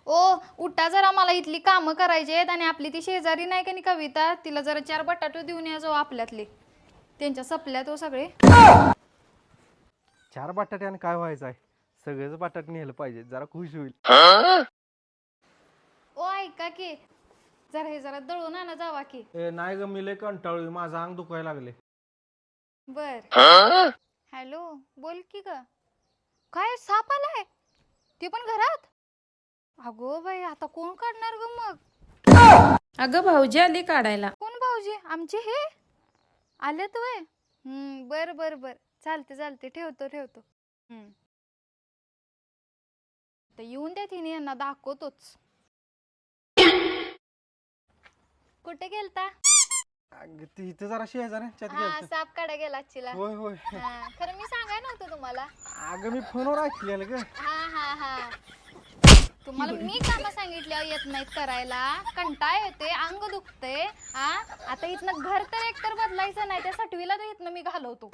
ओ उठा जरा, मला इथली कामं करायची आहेत आणि आपली ती शेजारी नाही का नी कविता, तिला जरा 4 बटाटे देऊन या जो आपल्यातले, त्यांच्या सपल्यात ओ सगळे. 4 बटाट्याने काय व्हायचं आहे? सगळेच बटाटे नेलं पाहिजे, जरा खुश होईल. ओ ऐका की, जरा दळून आणा जावा की. नाही ग, मी लय कंटाळलोय, माझं अंग दुखायला लागले. बर. हॅलो, बोल की ग. काय साप आलाय? ते पण घरात? अगो बाई, आता कोण काढणार ग मग? अगं भाऊजी आली काढायला. कोण भाऊजी? आमचे हे आलेत वय? बर बर बर, चालते ठेवतो. तर येऊन द्या, तिने यांना दाखवतोच. कुठे गेलता? ती इथं जरा शेजाऱ्यांच्यात हा, गेलतो. साप काढा गेला चिला. होय होय. खरं मी सांगाय नव्हतं तुम्हाला. अगं मी फोनवर ऐकलेलं ग. हा तुम्हाला मी कामं सांगितल्या येत नाहीत करायला, कंटाळ येते, अंग दुखते. आता इथनं घर तर एकतर बदलायचं नाही, त्या सटवीला तर इथनं मी घालवतो.